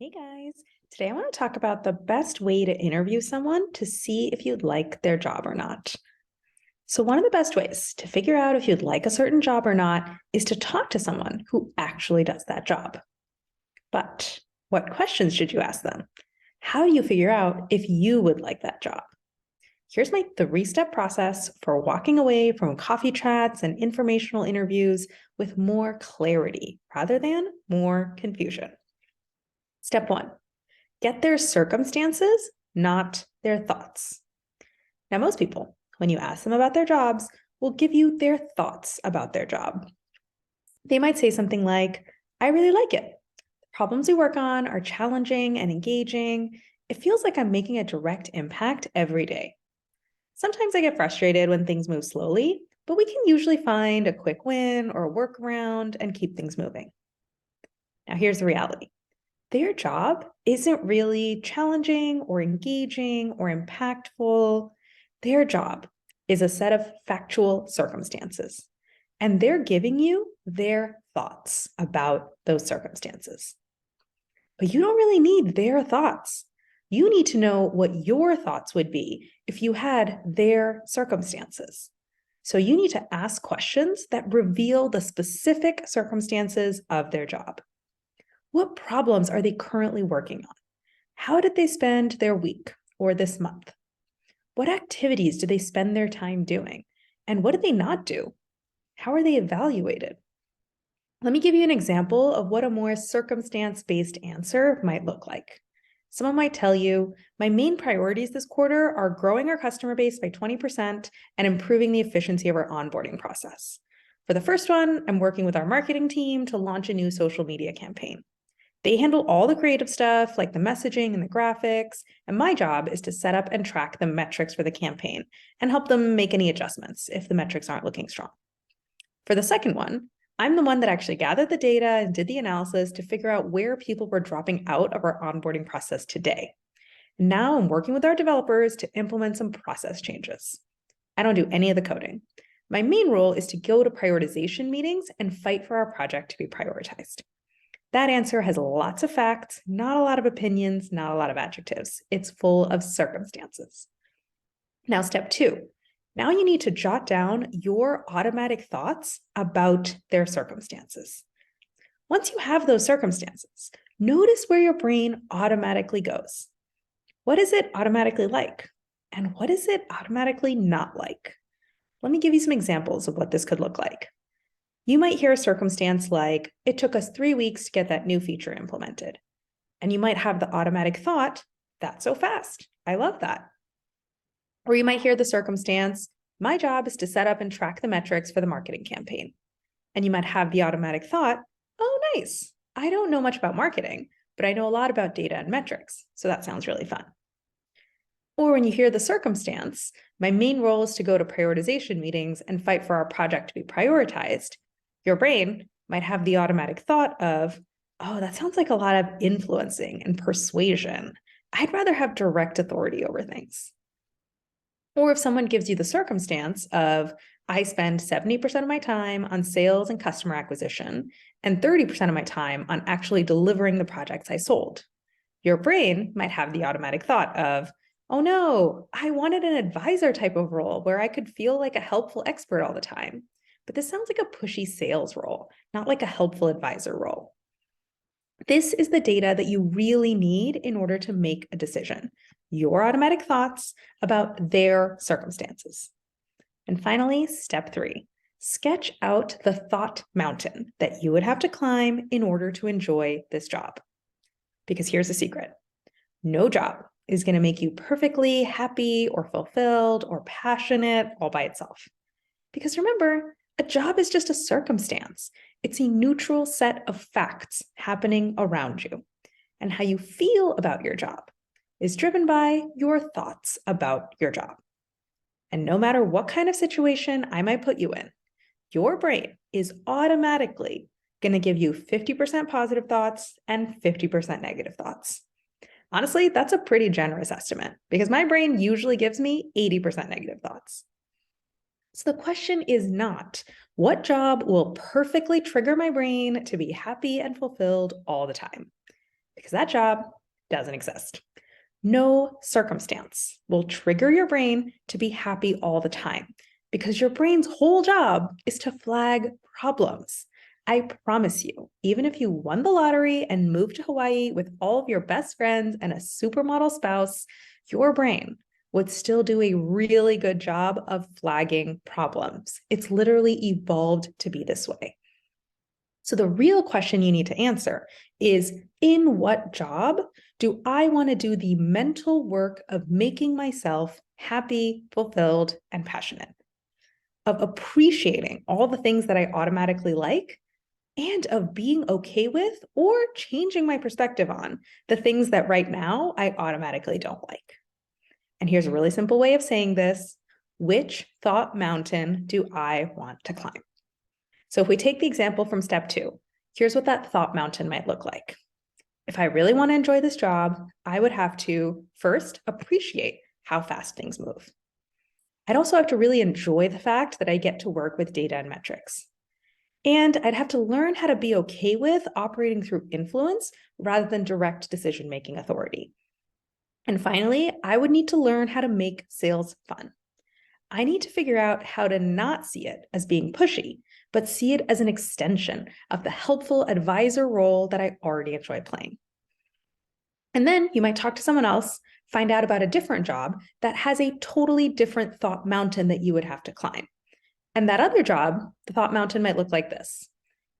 Hey guys, today I want to talk about the best way to interview someone to see if you'd like their job or not. So, one of the best ways to figure out if you'd like a certain job or not is to talk to someone who actually does that job. But what questions should you ask them? How do you figure out if you would like that job? Here's my 3-step process for walking away from coffee chats and informational interviews with more clarity rather than more confusion. Step 1. Get their circumstances, not their thoughts. Now, most people, when you ask them about their jobs, will give you their thoughts about their job. They might say something like, I really like it. The problems we work on are challenging and engaging. It feels like I'm making a direct impact every day. Sometimes I get frustrated when things move slowly, but we can usually find a quick win or a workaround and keep things moving. Now, here's the reality. Their job isn't really challenging or engaging or impactful. Their job is a set of factual circumstances, and they're giving you their thoughts about those circumstances. But you don't really need their thoughts. You need to know what your thoughts would be if you had their circumstances. So you need to ask questions that reveal the specific circumstances of their job. What problems are they currently working on? How did they spend their week or this month? What activities do they spend their time doing? And what do they not do? How are they evaluated? Let me give you an example of what a more circumstance-based answer might look like. Someone might tell you, my main priorities this quarter are growing our customer base by 20% and improving the efficiency of our onboarding process. For the first one, I'm working with our marketing team to launch a new social media campaign. They handle all the creative stuff like the messaging and the graphics, and my job is to set up and track the metrics for the campaign and help them make any adjustments if the metrics aren't looking strong. For the second one, I'm the one that actually gathered the data and did the analysis to figure out where people were dropping out of our onboarding process today. Now I'm working with our developers to implement some process changes. I don't do any of the coding. My main role is to go to prioritization meetings and fight for our project to be prioritized. That answer has lots of facts, not a lot of opinions, not a lot of adjectives. It's full of circumstances. Now, step 2. Now you need to jot down your automatic thoughts about their circumstances. Once you have those circumstances, notice where your brain automatically goes. What is it automatically like? And what is it automatically not like? Let me give you some examples of what this could look like. You might hear a circumstance like, it took us 3 weeks to get that new feature implemented. And you might have the automatic thought, that's so fast. I love that. Or you might hear the circumstance, my job is to set up and track the metrics for the marketing campaign. And you might have the automatic thought, oh, nice. I don't know much about marketing, but I know a lot about data and metrics. So that sounds really fun. Or when you hear the circumstance, my main role is to go to prioritization meetings and fight for our project to be prioritized. Your brain might have the automatic thought of, oh, that sounds like a lot of influencing and persuasion. I'd rather have direct authority over things. Or if someone gives you the circumstance of, I spend 70% of my time on sales and customer acquisition and 30% of my time on actually delivering the projects I sold. Your brain might have the automatic thought of, oh no, I wanted an advisor type of role where I could feel like a helpful expert all the time. But this sounds like a pushy sales role, not like a helpful advisor role. This is the data that you really need in order to make a decision. Your automatic thoughts about their circumstances. And finally, step 3, sketch out the thought mountain that you would have to climb in order to enjoy this job. Because here's the secret. No job is going to make you perfectly happy or fulfilled or passionate all by itself. Because remember, a job is just a circumstance. It's a neutral set of facts happening around you. And how you feel about your job is driven by your thoughts about your job. And no matter what kind of situation I might put you in, your brain is automatically going to give you 50% positive thoughts and 50% negative thoughts. Honestly, that's a pretty generous estimate because my brain usually gives me 80% negative thoughts. So the question is not, what job will perfectly trigger my brain to be happy and fulfilled all the time? because that job doesn't exist. No circumstance will trigger your brain to be happy all the time, because your brain's whole job is to flag problems. I promise you, even if you won the lottery and moved to Hawaii with all of your best friends and a supermodel spouse, your brain would still do a really good job of flagging problems. It's literally evolved to be this way. So the real question you need to answer is, in what job do I want to do the mental work of making myself happy, fulfilled, and passionate? Of appreciating all the things that I automatically like, and of being okay with or changing my perspective on the things that right now I automatically don't like. And here's a really simple way of saying this: which thought mountain do I want to climb? So if we take the example from step 2, here's what that thought mountain might look like. If I really want to enjoy this job, I would have to first appreciate how fast things move. I'd also have to really enjoy the fact that I get to work with data and metrics. And I'd have to learn how to be okay with operating through influence rather than direct decision-making authority. And finally, I would need to learn how to make sales fun. I need to figure out how to not see it as being pushy, but see it as an extension of the helpful advisor role that I already enjoy playing. And then you might talk to someone else, find out about a different job that has a totally different thought mountain that you would have to climb. And that other job, the thought mountain might look like this.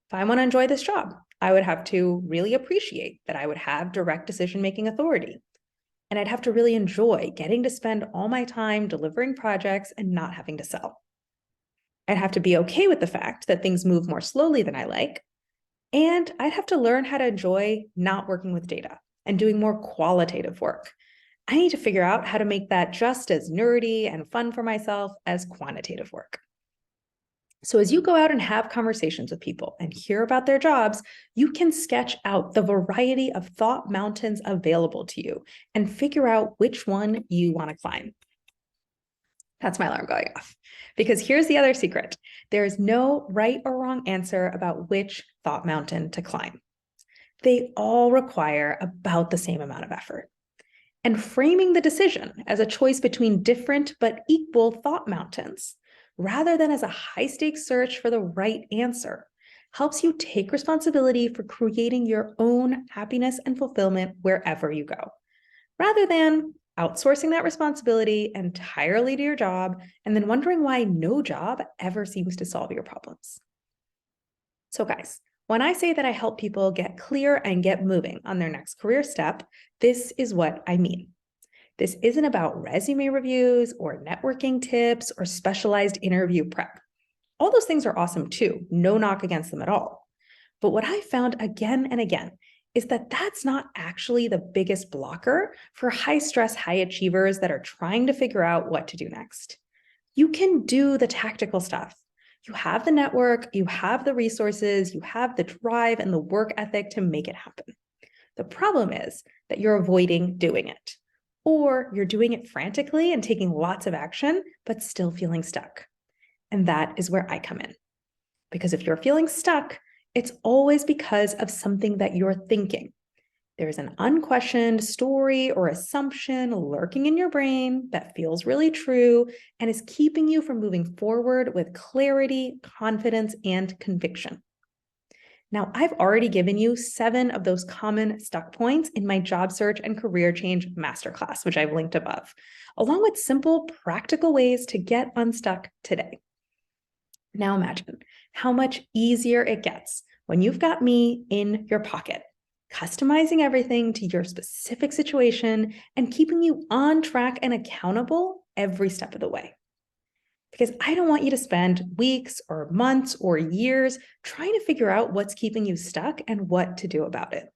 If I want to enjoy this job, I would have to really appreciate that I would have direct decision-making authority. And I'd have to really enjoy getting to spend all my time delivering projects and not having to sell. I'd have to be okay with the fact that things move more slowly than I like. And I'd have to learn how to enjoy not working with data and doing more qualitative work. I need to figure out how to make that just as nerdy and fun for myself as quantitative work. So as you go out and have conversations with people and hear about their jobs, you can sketch out the variety of thought mountains available to you and figure out which one you want to climb. That's my alarm going off. Because here's the other secret. There is no right or wrong answer about which thought mountain to climb. They all require about the same amount of effort. And framing the decision as a choice between different but equal thought mountains, rather than as a high-stakes search for the right answer, helps you take responsibility for creating your own happiness and fulfillment wherever you go, rather than outsourcing that responsibility entirely to your job and then wondering why no job ever seems to solve your problems. So guys, when I say that I help people get clear and get moving on their next career step, this is what I mean. This isn't about resume reviews or networking tips or specialized interview prep. All those things are awesome too, no knock against them at all. But what I found again and again is that that's not actually the biggest blocker for high stress, high achievers that are trying to figure out what to do next. You can do the tactical stuff. You have the network, you have the resources, you have the drive and the work ethic to make it happen. The problem is that you're avoiding doing it, or you're doing it frantically and taking lots of action, but still feeling stuck. And that is where I come in. Because if you're feeling stuck, it's always because of something that you're thinking. There's an unquestioned story or assumption lurking in your brain that feels really true and is keeping you from moving forward with clarity, confidence, and conviction. Now, I've already given you 7 of those common stuck points in my job search and career change masterclass, which I've linked above, along with simple, practical ways to get unstuck today. Now imagine how much easier it gets when you've got me in your pocket, customizing everything to your specific situation and keeping you on track and accountable every step of the way. Because I don't want you to spend weeks or months or years trying to figure out what's keeping you stuck and what to do about it.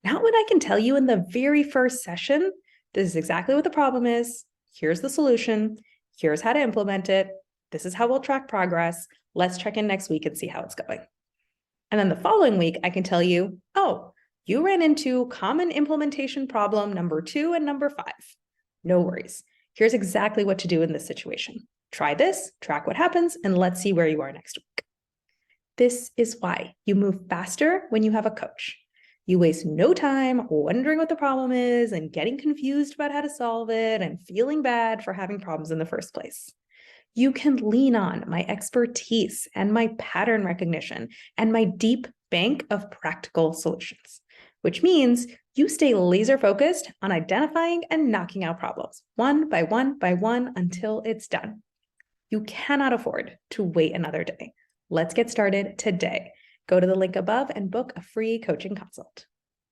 Not when I can tell you in the very first session, this is exactly what the problem is, here's the solution, here's how to implement it, this is how we'll track progress, let's check in next week and see how it's going. And then the following week, I can tell you, oh, you ran into common implementation problem number 2 and number 5. No worries. Here's exactly what to do in this situation. Try this, track what happens, and let's see where you are next week. This is why you move faster when you have a coach. You waste no time wondering what the problem is and getting confused about how to solve it and feeling bad for having problems in the first place. You can lean on my expertise and my pattern recognition and my deep bank of practical solutions, which means you stay laser focused on identifying and knocking out problems one by one until it's done. You cannot afford to wait another day. Let's get started today. Go to the link above and book a free coaching consult.